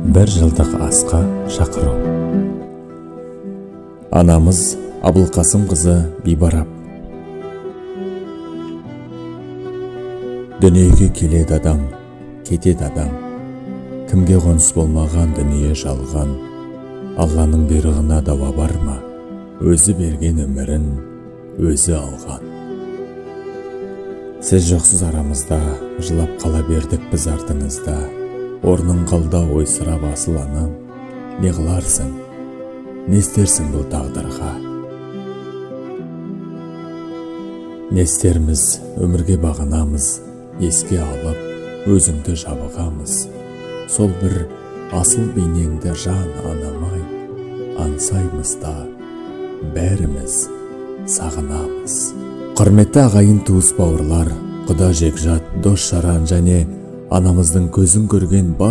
1 жылдық асқа шақыру. Анамыз Абылқасым қызы Бибарап. Дүниеге келеді адам, кетеді адам. Кімге қоныс болмаған дүние жалған. Алланың бұйрығына дауа бар ма? Өзі берген өмірін өзі алған. Сіз жоқсыз арамызда, жылап қала бердік біз артыңызда. Орның қалда ойсырап асыл анам. Не қыларсың, не істерсің бұл тағдырға? Не істерміз, өмірге бағынамыз, еске алып, өзіңді жабығамыз. Сол бір асыл бейнеңді жан анамай, аңсаймыз да, бәріміз сағынамыз. Құрметті ағайын туыс бауырлар, құда жекжат, дос жаран және анамыздың көзін көрген бар